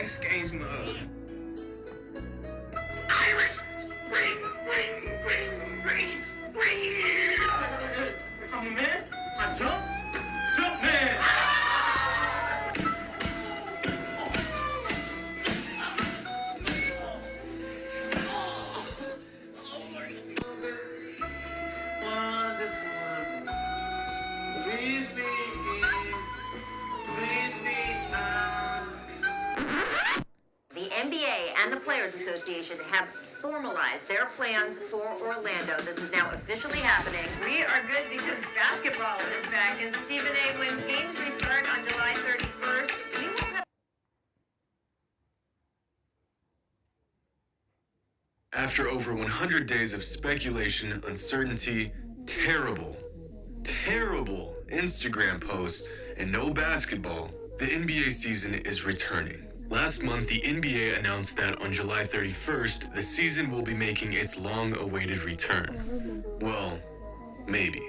X Games mode. Iris! Green, green, green, green, green! I'm a man. I jump man! The NBA and the Players Association have formalized their plans for Orlando. This is now officially happening. We are good because basketball is back. And Stephen A., when games restart on July 31st, we will have... After over 100 days of speculation, uncertainty, terrible Instagram posts, and no basketball, the NBA season is returning. Last month, the NBA announced that on July 31st, the season will be making its long-awaited return. Well, maybe.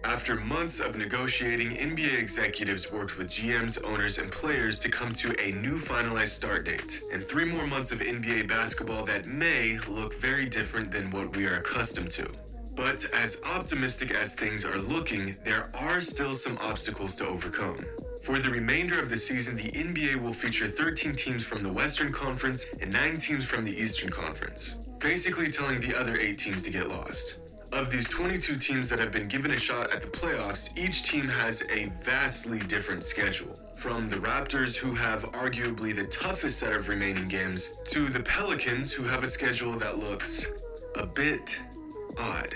After months of negotiating, NBA executives worked with GMs, owners, and players to come to a new finalized start date, and 3 more months of NBA basketball that may look very different than what we are accustomed to. But as optimistic as things are looking, there are still some obstacles to overcome. For the remainder of the season, the NBA will feature 13 teams from the Western Conference and 9 teams from the Eastern Conference, basically telling the other 8 teams to get lost. Of these 22 teams that have been given a shot at the playoffs, each team has a vastly different schedule. From the Raptors, who have arguably the toughest set of remaining games, to the Pelicans, who have a schedule that looks a bit odd.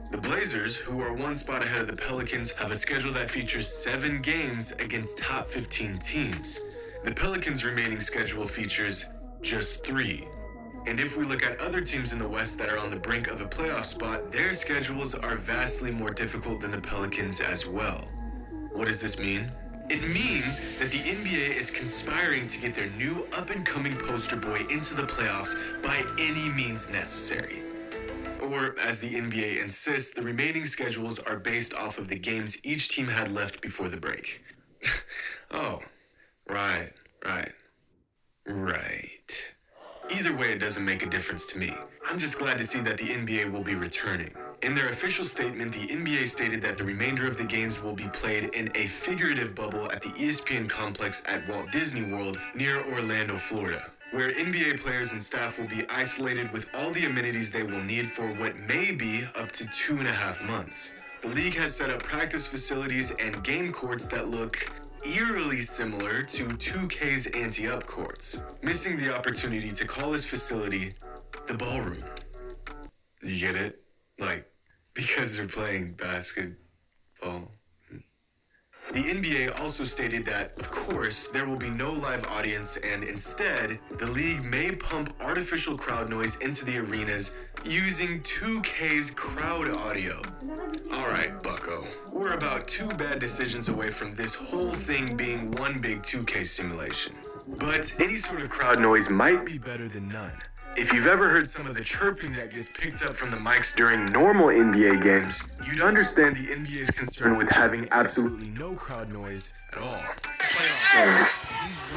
The Blazers, who are 1 spot ahead of the Pelicans, have a schedule that features 7 games against top 15 teams. The Pelicans' remaining schedule features just 3. And if we look at other teams in the West that are on the brink of a playoff spot, their schedules are vastly more difficult than the Pelicans as well. What does this mean? It means that the NBA is conspiring to get their new up-and-coming poster boy into the playoffs by any means necessary. Or, as the NBA insists, the remaining schedules are based off of the games each team had left before the break. Oh, right. Either way, it doesn't make a difference to me. I'm just glad to see that the NBA will be returning. In their official statement, the NBA stated that the remainder of the games will be played in a figurative bubble at the ESPN complex at Walt Disney World near Orlando, Florida, where NBA players and staff will be isolated with all the amenities they will need for what may be up to 2.5 months. The league has set up practice facilities and game courts that look eerily similar to 2K's anti-up courts, missing the opportunity to call this facility the ballroom. You get it? Like, because they're playing basketball. The NBA also stated that, of course, there will be no live audience, and instead, the league may pump artificial crowd noise into the arenas using 2K's crowd audio. Alright, bucko. We're about 2 bad decisions away from this whole thing being one big 2K simulation. But any sort of crowd noise might be better than none. If you've ever heard some of the chirping that gets picked up from the mics during normal NBA games, you'd understand the NBA's concern with having absolutely no crowd noise at all. He's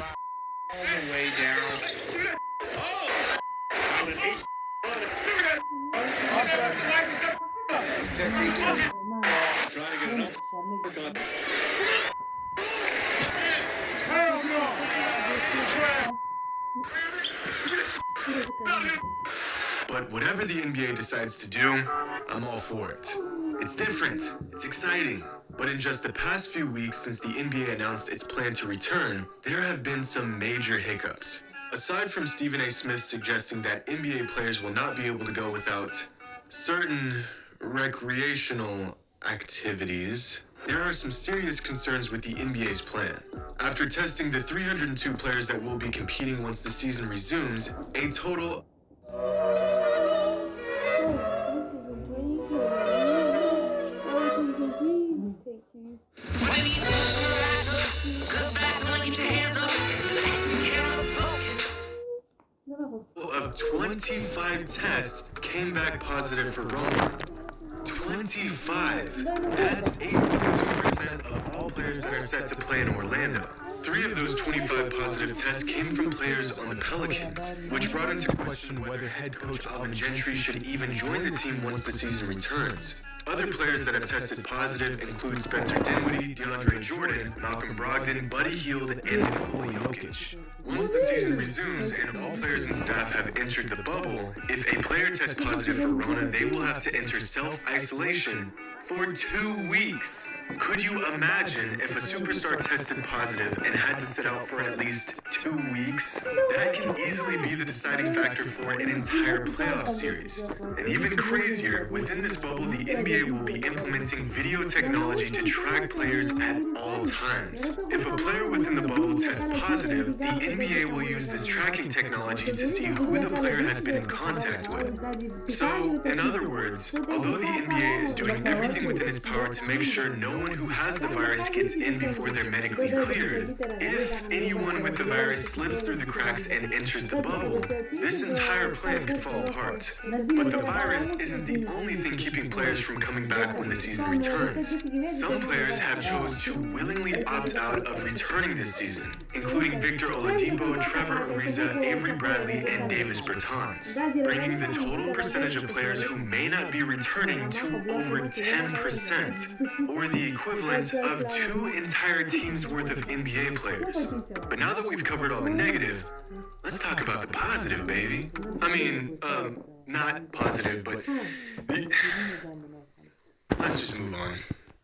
all the way down. But whatever the NBA decides to do, I'm all for it. It's different, it's exciting. But in just the past few weeks since the NBA announced its plan to return, there have been some major hiccups. Aside from Stephen A. Smith suggesting that NBA players will not be able to go without certain recreational activities, there are some serious concerns with the NBA's plan. After testing the 302 players that will be competing once the season resumes, a total of 25 tests came back positive for Rona. 25. That's 8.2% of all players that are set to play in Orlando. 3 of those 25 positive tests came from players on the Pelicans, which brought into question whether head coach Alvin Gentry should even join the team once the season returns. Other players that have tested positive include Spencer Dinwiddie, DeAndre Jordan, Malcolm Brogdon, Buddy Hield, and Nikola Jokic. Once the season resumes and all players and staff have entered the bubble, if a player tests positive for Rona, they will have to enter self-isolation for 2 weeks. Could you imagine if a superstar tested positive and had to sit out for at least 2 weeks? That can easily be the deciding factor for an entire playoff series. And even crazier, within this bubble, the NBA will be implementing video technology to track players at all times. If a player within the bubble tests positive, the NBA will use this tracking technology to see who the player has been in contact with. So, in other words, although the NBA is doing everything within its power to make sure no one who has the virus gets in before they're medically cleared, if anyone with the virus slips through the cracks and enters the bubble, this entire plan could fall apart. But the virus isn't the only thing keeping players from coming back when the season returns. Some players have chosen to willingly opt out of returning this season, including Victor Oladipo, Trevor Ariza, Avery Bradley, and Davis Bertans, bringing the total percentage of players who may not be returning to over 10%, or the equivalent of 2 entire teams worth of NBA players. But now that we've covered all the negative, let's talk about the positive, baby. I mean, not positive, but let's just move on.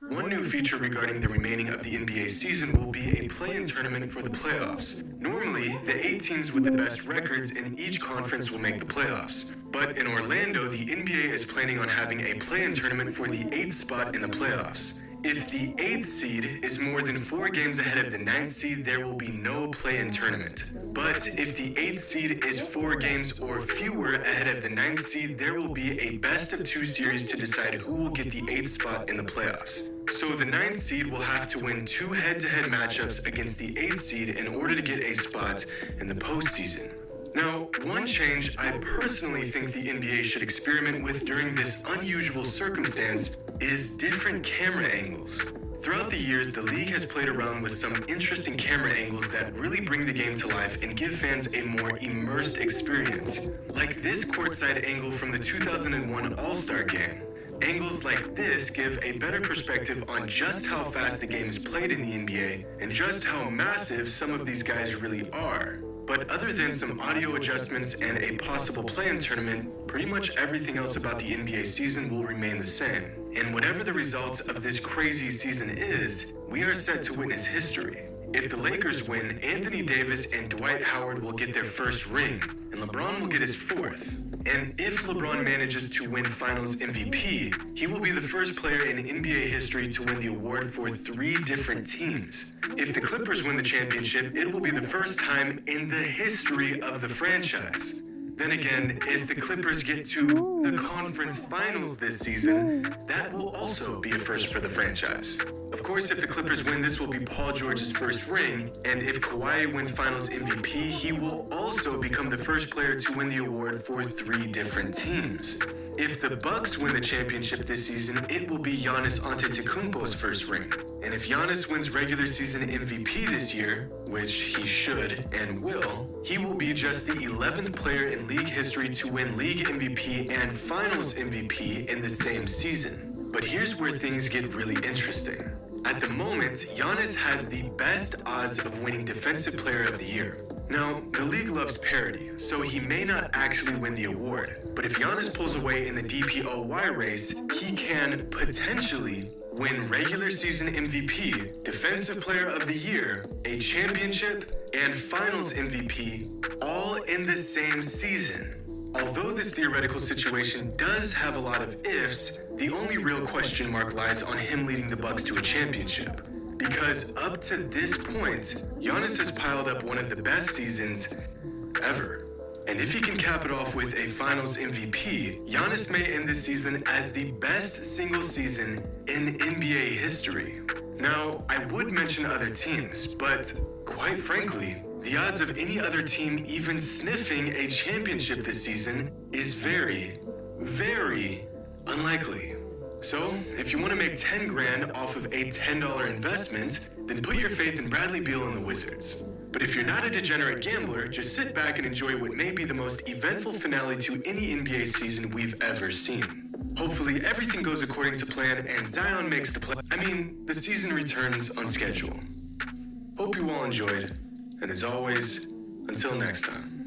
One new feature regarding the remaining of the NBA season will be a play-in tournament for the playoffs. Normally, the 8 teams with the best records in each conference will make the playoffs. But in Orlando, the NBA is planning on having a play-in tournament for the 8th spot in the playoffs. If the 8th seed is more than 4 games ahead of the 9th seed, there will be no play-in tournament. But if the 8th seed is 4 games or fewer ahead of the 9th seed, there will be a best-of-2 series to decide who will get the 8th spot in the playoffs. So the 9th seed will have to win 2 head-to-head matchups against the 8th seed in order to get a spot in the postseason. Now, one change I personally think the NBA should experiment with during this unusual circumstance is different camera angles. Throughout the years, the league has played around with some interesting camera angles that really bring the game to life and give fans a more immersed experience, like this courtside angle from the 2001 All-Star Game. Angles like this give a better perspective on just how fast the game is played in the NBA and just how massive some of these guys really are. But other than some audio adjustments and a possible play-in tournament, pretty much everything else about the NBA season will remain the same. And whatever the results of this crazy season is, we are set to witness history. If the Lakers win, Anthony Davis and Dwight Howard will get their first ring, and LeBron will get his 4th. And if LeBron manages to win Finals MVP, he will be the first player in NBA history to win the award for 3 different teams. If the Clippers win the championship, it will be the first time in the history of the franchise. Then again, if the Clippers get to the conference finals this season, that will also be a first for the franchise. Of course, if the Clippers win, this will be Paul George's first ring, and if Kawhi wins Finals MVP, he will also become the first player to win the award for 3 different teams. If the Bucks win the championship this season, it will be Giannis Antetokounmpo's first ring. And if Giannis wins regular season MVP this year, which he should and will, he will be just the 11th player in league history to win league MVP and Finals MVP in the same season. But here's where things get really interesting. At the moment, Giannis has the best odds of winning Defensive Player of the Year. Now, the league loves parity, so he may not actually win the award. But if Giannis pulls away in the DPOY race, he can potentially win regular season MVP, Defensive Player of the Year, a championship, and Finals MVP, all in the same season. Although this theoretical situation does have a lot of ifs, the only real question mark lies on him leading the Bucks to a championship. Because up to this point, Giannis has piled up one of the best seasons ever. And if he can cap it off with a Finals MVP, Giannis may end this season as the best single season in NBA history. Now, I would mention other teams, but quite frankly, the odds of any other team even sniffing a championship this season is very, very unlikely. So, if you want to make 10 grand off of a $10 investment, then put your faith in Bradley Beal and the Wizards. But if you're not a degenerate gambler, just sit back and enjoy what may be the most eventful finale to any NBA season we've ever seen. Hopefully everything goes according to plan and Zion makes the season returns on schedule. Hope you all enjoyed, and as always, until next time.